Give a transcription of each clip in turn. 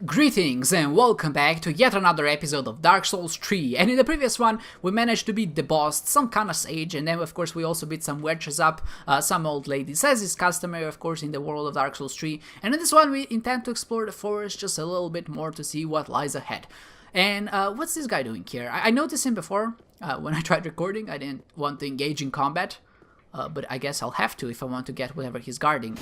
Greetings and welcome back to yet another episode of Dark Souls 3, and in the previous one we managed to beat the boss, some kind of sage, and then of course we also beat some witches up, some old ladies, as is customary of course in the world of Dark Souls 3, and in this one we intend to explore the forest just a little bit more to see what lies ahead. And what's this guy doing here? I noticed him before, when I tried recording. I didn't want to engage in combat, but I guess I'll have to if I want to get whatever he's guarding.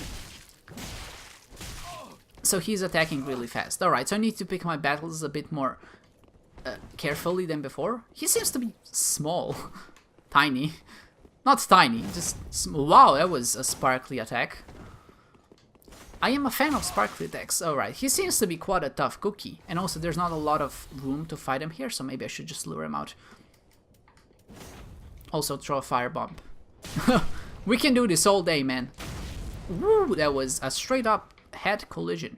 So he's attacking really fast. Alright, so I need to pick my battles a bit more carefully than before. He seems to be small. Tiny. Not tiny, just small. Wow, that was a sparkly attack. I am a fan of sparkly attacks. Alright, he seems to be quite a tough cookie. And also there's not a lot of room to fight him here, so maybe I should just lure him out. Also throw a firebomb. We can do this all day, man. Woo, that was a straight up head collision.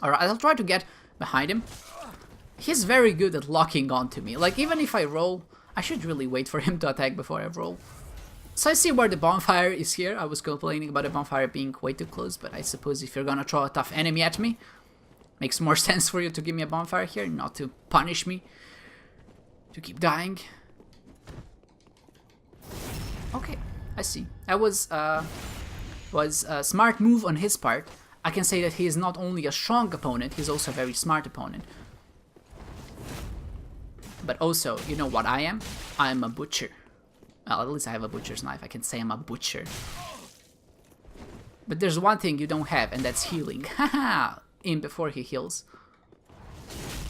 Alright, I'll try to get behind him. He's very good at locking onto me. Like, even if I roll, I should really wait for him to attack before I roll. So I see where the bonfire is here. I was complaining about the bonfire being way too close, but I suppose if you're gonna throw a tough enemy at me, makes more sense for you to give me a bonfire here, not to punish me, to keep dying. Okay, I see. That was a smart move on his part. I can say that he is not only a strong opponent, he's also a very smart opponent. But also, you know what I am? I am a butcher. Well, at least I have a butcher's knife. I can say I'm a butcher. But there's one thing you don't have, and that's healing. Haha! In before he heals.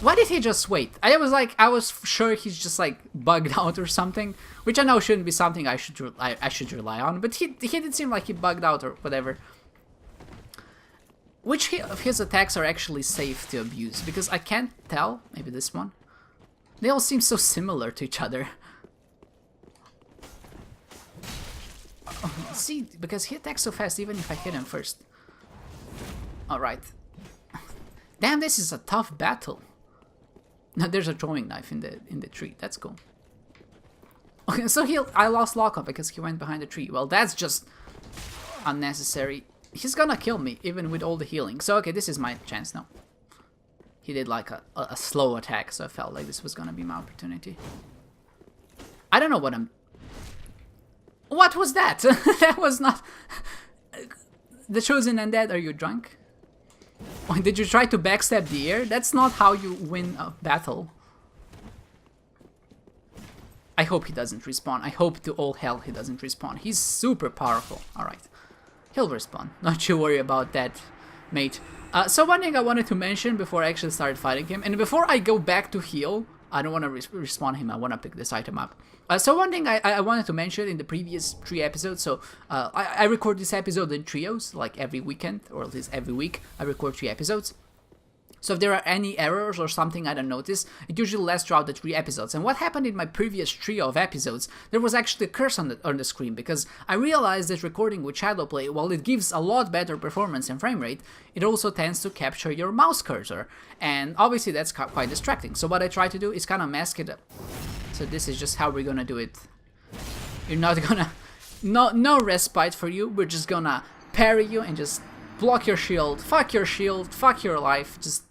Why did he just wait? I was sure he's just like bugged out or something, which I know shouldn't be something I should rely on. But he did seem like he bugged out or whatever. Which of his attacks are actually safe to abuse? Because I can't tell. Maybe this one. They all seem so similar to each other. See, because he attacks so fast even if I hit him first. Alright. Damn, this is a tough battle. Now there's a throwing knife in the tree. That's cool. Okay, so I lost lockup because he went behind the tree. Well, that's just unnecessary. He's gonna kill me even with all the healing. So okay, this is my chance now. He did like a slow attack, so I felt like this was gonna be my opportunity. I don't know what I'm... What was that? That was not... The Chosen Undead, are you drunk? Did you try to backstab the air? That's not how you win a battle. I hope he doesn't respawn. I hope to all hell he doesn't respawn. He's super powerful. Alright. He'll respawn. Not you worry about that, mate. So one thing I wanted to mention before I actually started fighting him, and before I go back to heal, I don't want to respawn him, I want to pick this item up. So one thing I wanted to mention in the previous 3 episodes, so I record this episode in trios, like every weekend, or at least every week, I record 3 episodes. So if there are any errors or something I don't notice, it usually lasts throughout the 3 episodes. And what happened in my previous trio of episodes, there was actually a curse on the screen, because I realized that recording with Shadowplay, while it gives a lot better performance and frame rate, it also tends to capture your mouse cursor. And obviously that's quite distracting. So what I try to do is kind of mask it up. So this is just how we're gonna do it. You're not gonna... No respite for you, we're just gonna parry you and just block your shield, fuck your life, just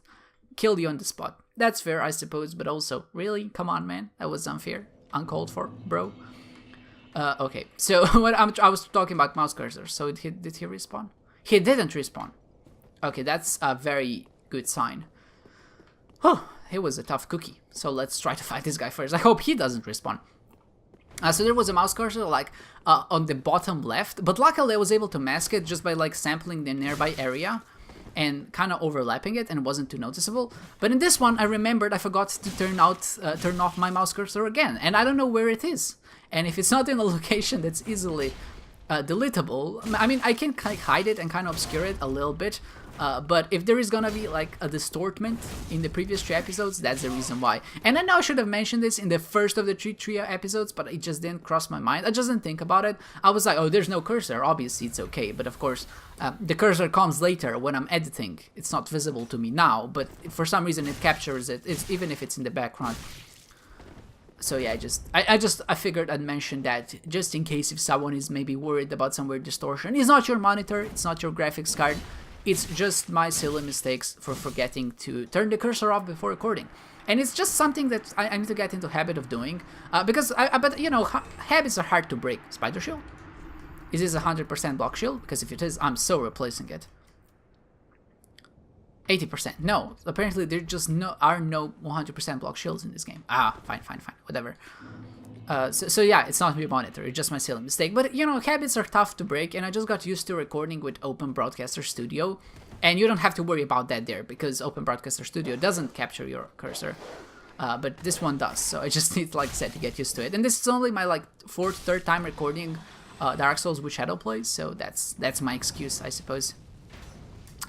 kill you on the spot. That's fair, I suppose, but also, really? Come on, man. That was unfair. Uncalled for, bro. Okay, so I was talking about mouse cursor. So did he respawn? He didn't respawn. Okay, that's a very good sign. Oh, he was a tough cookie. So let's try to fight this guy first. I hope he doesn't respawn. So there was a mouse cursor like on the bottom left, but luckily I was able to mask it just by like sampling the nearby area and kind of overlapping it, and it wasn't too noticeable. But in this one, I remembered I forgot to turn off my mouse cursor again, and I don't know where it is. And if it's not in a location that's easily deletable, I mean, I can like hide it and kind of obscure it a little bit. But if there is gonna be like a distortment in the previous 3 episodes, that's the reason why. And I know I should have mentioned this in the first of the 3 trio episodes, but it just didn't cross my mind. I just didn't think about it. I was like, oh, there's no cursor, obviously it's okay. But of course, the cursor comes later when I'm editing. It's not visible to me now, but for some reason it captures it, even if it's in the background. So yeah, I figured I'd mention that just in case if someone is maybe worried about some weird distortion. It's not your monitor, it's not your graphics card. It's just my silly mistakes for forgetting to turn the cursor off before recording. And it's just something that I need to get into habit of doing. But you know, habits are hard to break. Spider shield? Is this 100% block shield? Because if it is, I'm so replacing it. 80%. No. Apparently there just are no 100% block shields in this game. Fine. Whatever. So yeah, it's not me monitor, it's just my silly mistake. But you know, habits are tough to break, and I just got used to recording with Open Broadcaster Studio. And you don't have to worry about that there, because Open Broadcaster Studio doesn't capture your cursor. But this one does, so I just need, like I said, to get used to it. And this is only my like third time recording Dark Souls with Shadowplay, so that's my excuse, I suppose.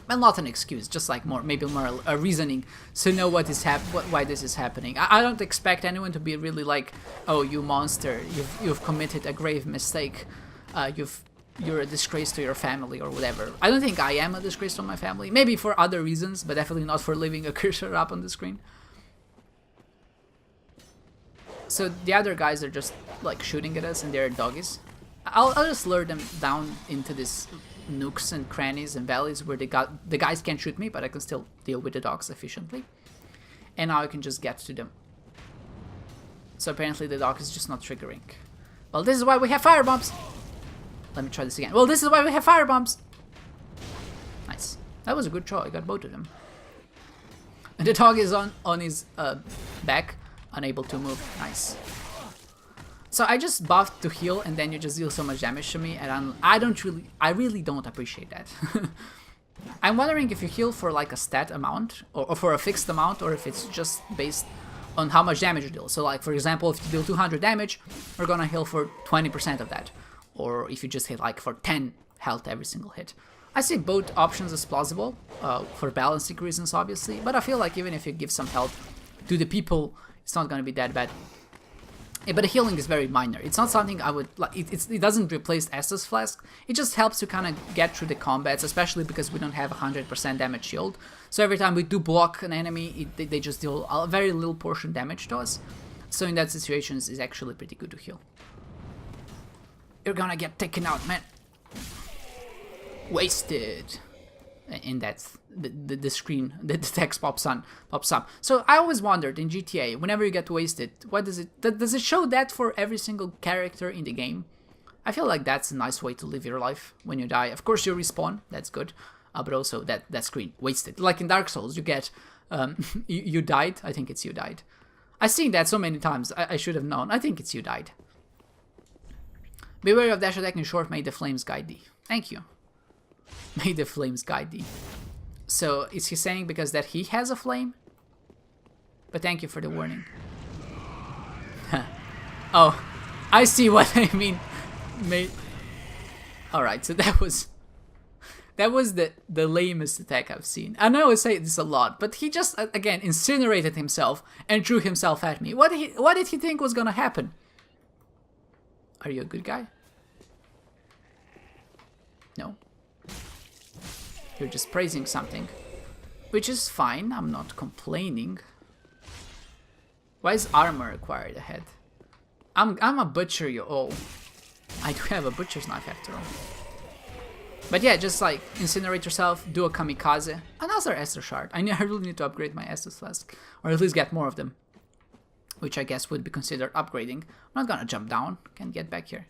Well, not an excuse, just like maybe more a reasoning to know why this is happening. I don't expect anyone to be really like, oh, you monster, you've committed a grave mistake, you're a disgrace to your family or whatever. I don't think I am a disgrace to my family, maybe for other reasons, but definitely not for leaving a cursor up on the screen. So the other guys are just like shooting at us, and they're doggies. I'll just lure them down into this nooks and crannies and valleys where the guys can't shoot me, but I can still deal with the dogs efficiently. And now I can just get to them. So apparently the dog is just not triggering. Well, this is why we have fire bombs. Let me try this again. Well, this is why we have fire bombs. Nice. That was a good try. I got both of them. And the dog is on his back, unable to move. Nice. So I just buffed to heal, and then you just deal so much damage to me, and I really don't appreciate that. I'm wondering if you heal for like a stat amount, or for a fixed amount, or if it's just based on how much damage you deal. So like, for example, if you deal 200 damage, we're gonna heal for 20% of that. Or if you just hit like for 10 health every single hit. I see both options as plausible, for balancing reasons obviously, but I feel like even if you give some health to the people, it's not gonna be that bad. Yeah, but the healing is very minor. It's not something I would like. It doesn't replace Estus Flask. It just helps to kind of get through the combats, especially because we don't have 100% damage shield. So every time we do block an enemy, they just deal a very little portion damage to us. So in that situation, it's actually pretty good to heal. You're gonna get taken out, man. Wasted. And that's the screen, the text pops up. So I always wondered in GTA, whenever you get wasted, what does it show that for every single character in the game? I feel like that's a nice way to live your life when you die. Of course you respawn, that's good, but also that screen, wasted. Like in Dark Souls, you get, you died, I think it's you died. I've seen that so many times, I should have known, I think it's you died. Beware of dash attack in short, may the flames guide thee. Thank you. May the flames guide thee. So is he saying because that he has a flame? But thank you for the warning. Oh, I see what I mean. Alright, so that was the lamest attack I've seen. I know I say this a lot, but he just again incinerated himself and threw himself at me. What did he think was gonna happen? Are you a good guy? No. You're just praising something, which is fine. I'm not complaining. Why is armor required ahead? I'm a butcher, you all. I do have a butcher's knife after all. But yeah, just like incinerate yourself, do a kamikaze. Another Estus shard. I really need to upgrade my Estus Flask, or at least get more of them, which I guess would be considered upgrading. I'm not gonna jump down. Can't get back here.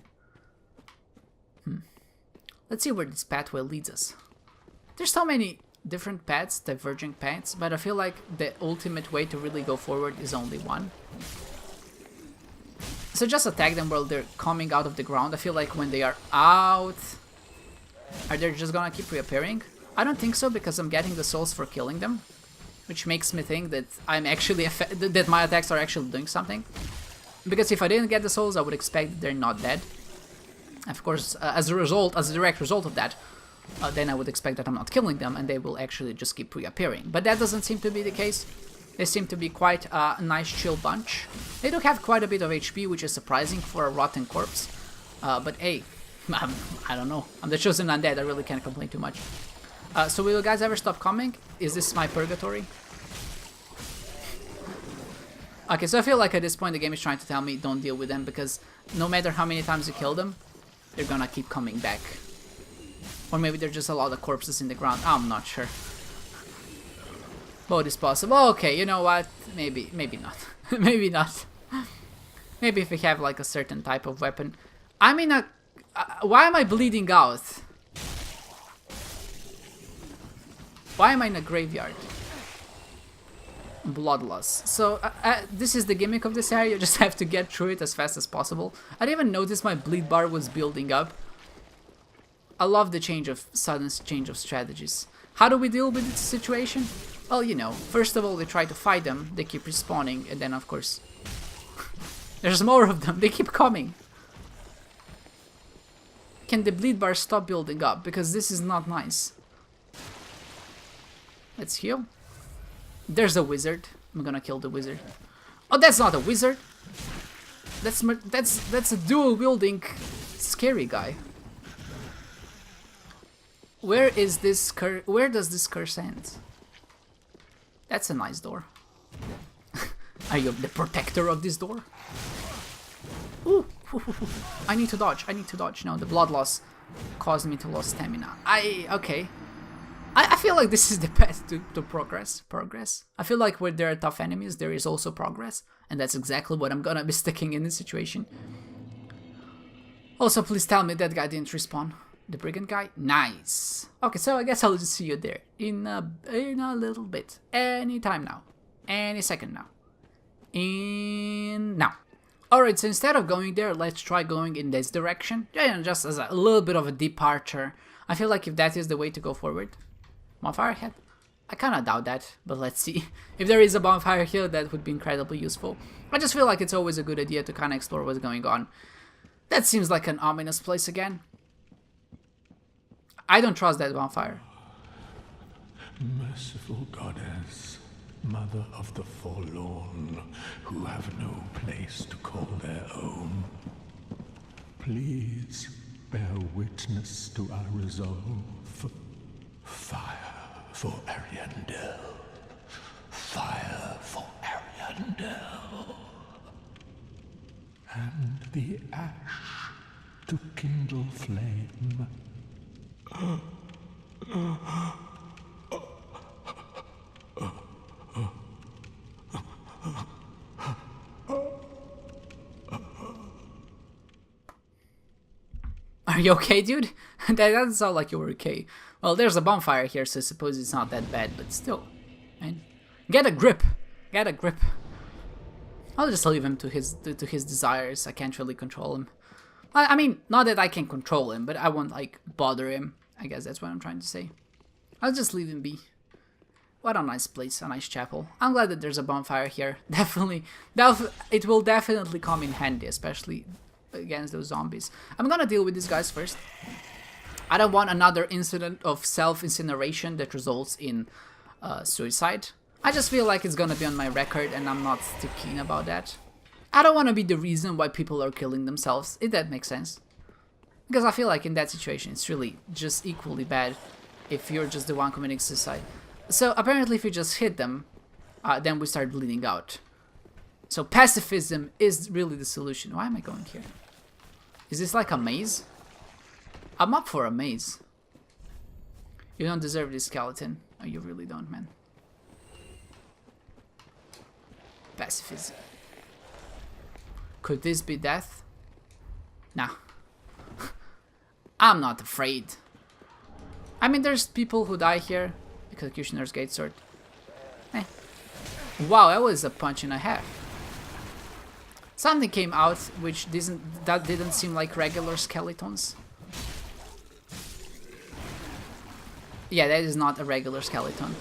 Let's see where this pathway leads us. There's so many different paths, diverging paths, but I feel like the ultimate way to really go forward is only one. So just attack them while they're coming out of the ground. I feel like when they are out, are they just gonna keep reappearing? I don't think so, because I'm getting the souls for killing them, which makes me think that I'm actually that my attacks are actually doing something. Because if I didn't get the souls, I would expect that they're not dead. Of course, as a direct result of that, then I would expect that I'm not killing them and they will actually just keep reappearing. But that doesn't seem to be the case. They seem to be quite a nice chill bunch. They do have quite a bit of HP, which is surprising for a rotten corpse. But hey, I don't know. I'm the chosen undead, I really can't complain too much. So will you guys ever stop coming? Is this my purgatory? Okay, so I feel like at this point the game is trying to tell me don't deal with them, because no matter how many times you kill them, they're gonna keep coming back. Or maybe there's just a lot of corpses in the ground. I'm not sure. Both is possible. Okay, you know what? Maybe not. Maybe not. Maybe if we have like a certain type of weapon. I mean, why am I bleeding out? Why am I in a graveyard? Blood loss. So this is the gimmick of this area. You just have to get through it as fast as possible. I didn't even notice my bleed bar was building up. I love the sudden change of strategies. How do we deal with this situation? Well, you know, first of all, we try to fight them. They keep respawning, and then of course there's more of them. They keep coming. Can the bleed bar stop building up? Because this is not nice. Let's heal. There's a wizard. I'm gonna kill the wizard. Oh, that's not a wizard. That's a dual wielding scary guy. Where is this curse? Where does this curse end? That's a nice door. Are you the protector of this door? Ooh, I need to dodge. I need to dodge. No, the blood loss caused me to lose stamina. Okay. I feel like this is the path to progress. I feel like where there are tough enemies, there is also progress. And that's exactly what I'm gonna be sticking in this situation. Also, please tell me that guy didn't respawn. The brigand guy? Nice. Okay, so I guess I'll just see you there in a little bit. Anytime now. Any second now. Now. Alright, so instead of going there, let's try going in this direction. Yeah, just as a little bit of a departure. I feel like if that is the way to go forward. Bonfire head? I kinda doubt that, but let's see. If there is a bonfire here, that would be incredibly useful. I just feel like it's always a good idea to kinda explore what's going on. That seems like an ominous place again. I don't trust that bonfire. Merciful goddess, mother of the forlorn, who have no place to call their own, please bear witness to our resolve. Fire for Ariandel. Fire for Ariandel. And the ash to kindle flame. Are you okay, dude? That doesn't sound like you were okay. Well, there's a bonfire here, so I suppose it's not that bad, but still. Man. Get a grip! Get a grip. I'll just leave him to his desires. I can't really control him. I mean, not that I can control him, but I won't, like, bother him. I guess that's what I'm trying to say. I'll just leave him be. What a nice place, a nice chapel. I'm glad that there's a bonfire here. Definitely, it will definitely come in handy, especially against those zombies. I'm gonna deal with these guys first. I don't want another incident of self-incineration that results in suicide. I just feel like it's gonna be on my record and I'm not too keen about that. I don't want to be the reason why people are killing themselves, if that makes sense. Because I feel like in that situation it's really just equally bad if you're just the one committing suicide. So apparently if you just hit them, then we start bleeding out. So pacifism is really the solution. Why am I going here? Is this like a maze? I'm up for a maze. You don't deserve this skeleton. Oh, you really don't, man. Pacifism. Could this be death? Nah. I'm not afraid. I mean, there's people who die here. Executioner's Gate Sword. Eh. Wow, that was a punch and a half. Something came out which didn't seem like regular skeletons. Yeah, that is not a regular skeleton.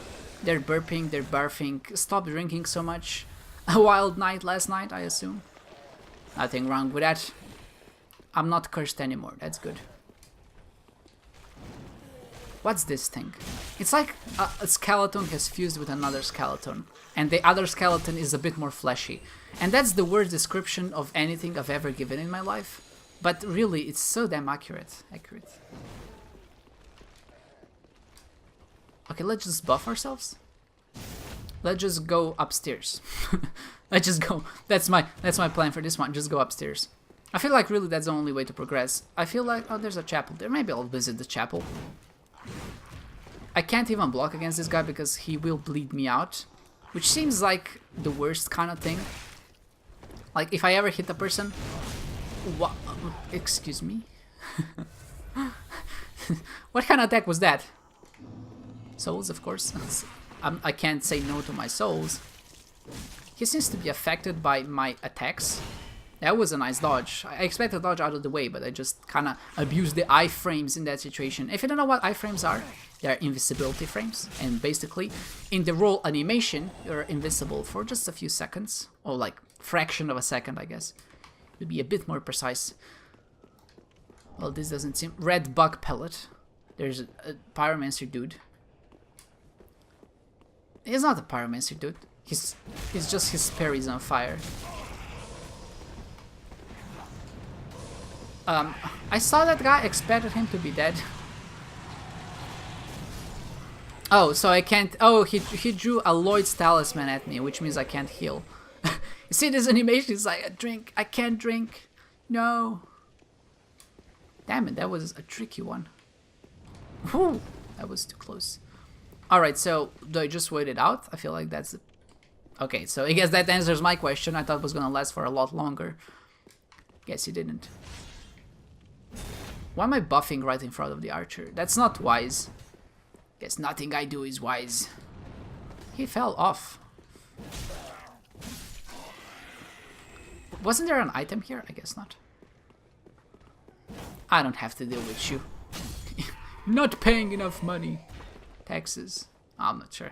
They're burping, they're barfing. Stop drinking so much. A wild night last night, I assume. Nothing wrong with that. I'm not cursed anymore, that's good. What's this thing? It's like a skeleton has fused with another skeleton. And the other skeleton is a bit more fleshy. And that's the worst description of anything I've ever given in my life. But really, it's so damn accurate. Okay, let's just buff ourselves. Let's just go upstairs. Let's just go. That's my plan for this one. Just go upstairs. I feel like really that's the only way to progress. I feel like, oh, there's a chapel there. Maybe I'll visit the chapel. I can't even block against this guy because he will bleed me out, which seems like the worst kind of thing. Like, if I ever hit a person... What? Excuse me? What kind of attack was that? Souls, of course. I can't say no to my souls. He seems to be affected by my attacks. That was a nice dodge. I expected to dodge out of the way, but I just kind of abused the iframes in that situation. If you don't know what iframes are, they're invisibility frames. And basically, in the roll animation, you're invisible for just a few seconds. Or like, fraction of a second, I guess. To be a bit more precise. Well, this doesn't seem... Red bug pellet. There's a pyromancer dude. He's not a pyromancer dude. He's just his parry's on fire. I saw that guy, expected him to be dead. Oh, so I can't... Oh, he drew a Lloyd's talisman at me, which means I can't heal. You see this animation? It's like, drink. I can't drink. No. Damn it, that was a tricky one. Whew, that was too close. Alright, so do I just wait it out? I feel like that's... Okay, so I guess that answers my question. I thought it was gonna last for a lot longer. Guess it didn't. Why am I buffing right in front of the archer? That's not wise. Guess nothing I do is wise. He fell off. Wasn't there an item here? I guess not. I don't have to deal with you. Not paying enough money. Taxes. I'm not sure.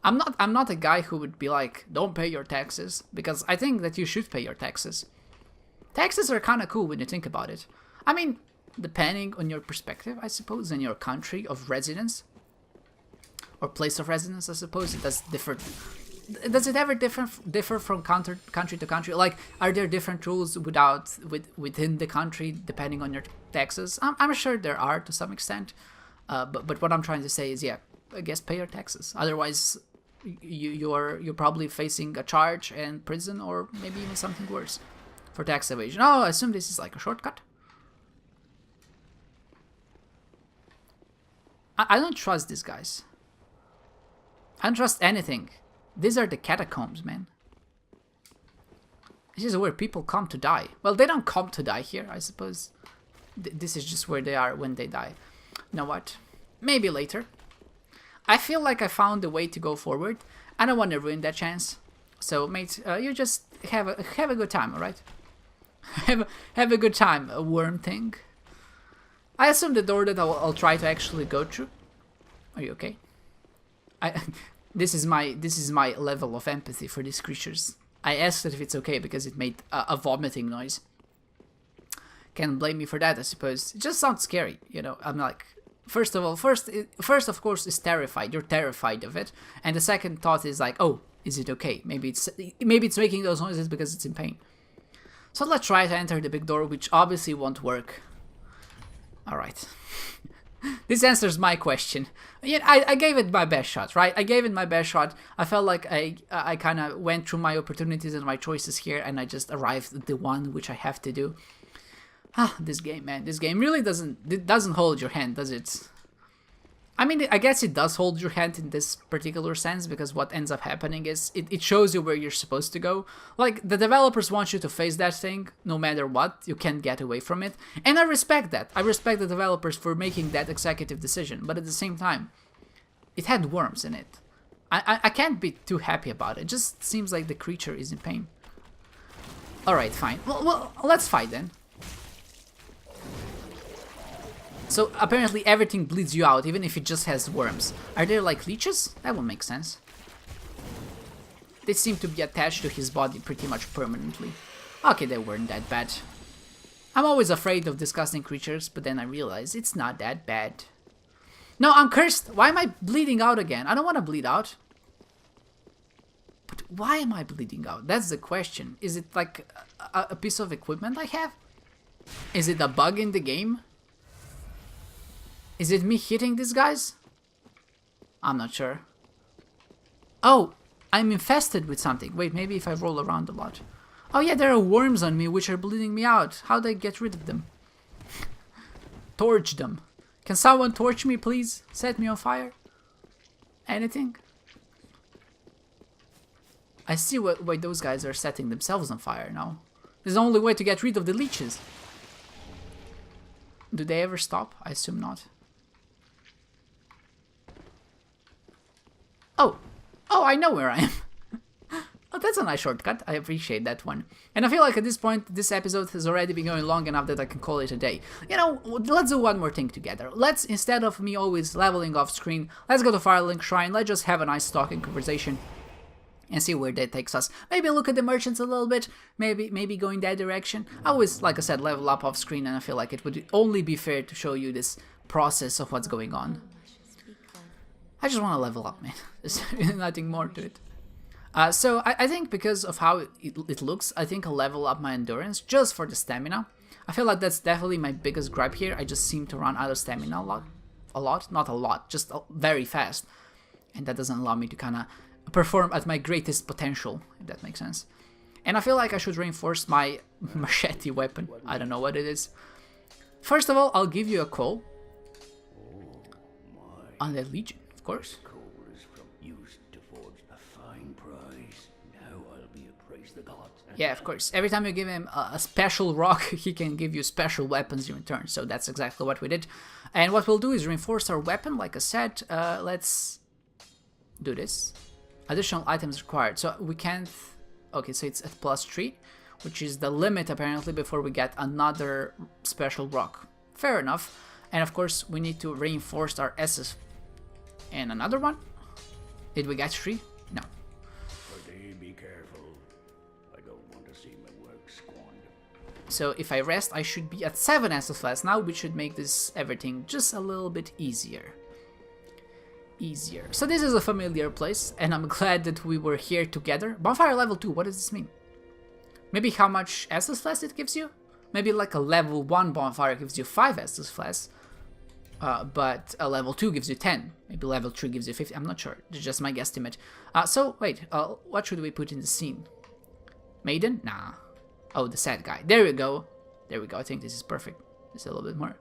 I'm not a guy who would be like, don't pay your taxes, because I think that you should pay your taxes. Taxes are kind of cool when you think about it. I mean, depending on your perspective, I suppose, and your country of residence or place of residence, I suppose it does differ. Does it ever differ from country to country? Like, are there different rules within the country depending on your taxes? I'm sure there are to some extent, but what I'm trying to say is, yeah, I guess pay your taxes. Otherwise, you're probably facing a charge and prison, or maybe even something worse for tax evasion. Oh, I assume this is like a shortcut. I don't trust these guys. I don't trust anything. These are the catacombs, man. This is where people come to die. Well, they don't come to die here, I suppose. This is just where they are when they die. You know what? Maybe later. I feel like I found a way to go forward. I don't want to ruin that chance. So, mate, you just have a good time, alright? have a good time, a worm thing. I assume the door that I'll try to actually go through. Are you okay? This is my level of empathy for these creatures. I asked it if it's okay because it made a vomiting noise. Can't blame me for that, I suppose. It just sounds scary, you know. I'm like, first of course is terrified. You're terrified of it, and the second thought is like, oh, is it okay? Maybe it's making those noises because it's in pain. So let's try to enter the big door, which obviously won't work. All right. This answers my question. Yeah, I gave it my best shot, right? I gave it my best shot. I felt like I kind of went through my opportunities and my choices here, and I just arrived at the one which I have to do. Ah, this game, man. This game really doesn't hold your hand, does it? I mean, I guess it does hold your hand in this particular sense, because what ends up happening is it shows you where you're supposed to go. Like, the developers want you to face that thing no matter what. You can't get away from it. And I respect that. I respect the developers for making that executive decision. But at the same time, it had worms in it. I can't be too happy about it. It just seems like the creature is in pain. Alright, fine. Well, let's fight then. So apparently everything bleeds you out, even if it just has worms. Are there like leeches? That would make sense. They seem to be attached to his body pretty much permanently. Okay, they weren't that bad. I'm always afraid of disgusting creatures, but then I realize it's not that bad. No, I'm cursed! Why am I bleeding out again? I don't want to bleed out. But why am I bleeding out? That's the question. Is it like a piece of equipment I have? Is it a bug in the game? Is it me hitting these guys? I'm not sure. Oh, I'm infested with something. Wait, maybe if I roll around a lot. Oh yeah, there are worms on me which are bleeding me out. How do I get rid of them? Torch them. Can someone torch me, please? Set me on fire? Anything? I see why those guys are setting themselves on fire now. This is the only way to get rid of the leeches. Do they ever stop? I assume not. Oh! Oh, I know where I am. Oh, that's a nice shortcut. I appreciate that one. And I feel like at this point, this episode has already been going long enough that I can call it a day. You know, let's do one more thing together. Let's, instead of me always leveling off screen, let's go to Firelink Shrine. Let's just have a nice talking conversation and see where that takes us. Maybe look at the merchants a little bit. Maybe go in that direction. I always, like I said, level up off screen, and I feel like it would only be fair to show you this process of what's going on. I just want to level up, man. There's nothing more to it. So I think because of how it looks, I think I'll level up my endurance just for the stamina. I feel like that's definitely my biggest gripe here. I just seem to run out of stamina a lot, not a lot, just very fast. And that doesn't allow me to kind of perform at my greatest potential, if that makes sense. And I feel like I should reinforce my machete weapon. I don't know what it is. First of all, I'll give you a call on the Legion, of course. Yeah, of course. Every time you give him a special rock, he can give you special weapons in return. So that's exactly what we did. And what we'll do is reinforce our weapon. Like I said, let's do this. Additional items required. So we can't... Okay, so it's at +3, which is the limit apparently before we get another special rock. Fair enough. And of course, we need to reinforce our S's. And another one? Did we get 3? No. Be careful. I don't want to see my work squandered. So if I rest, I should be at 7 S's flash now, which should make this everything just a little bit easier. So this is a familiar place, and I'm glad that we were here together. Bonfire level 2, what does this mean? Maybe how much Estus Flask it gives you? Maybe like a level 1 bonfire gives you 5 Estus Flask, but a level 2 gives you 10. Maybe level 3 gives you 50, I'm not sure, it's just my guesstimate. So, wait, what should we put in the scene? Maiden? Nah. Oh, the sad guy. There we go. I think this is perfect. Just a little bit more.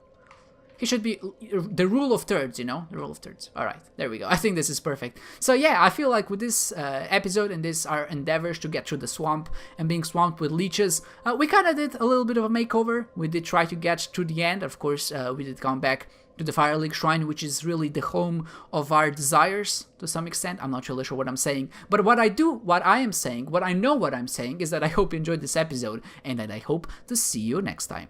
He should be the rule of thirds, you know? The rule of thirds. Alright, there we go. I think this is perfect. So yeah, I feel like with this episode and our endeavors to get through the swamp and being swamped with leeches, we kind of did a little bit of a makeover. We did try to get to the end. Of course, we did come back to the Firelink Shrine, which is really the home of our desires to some extent. I'm not really sure what I'm saying. But what I know what I'm saying is that I hope you enjoyed this episode and that I hope to see you next time.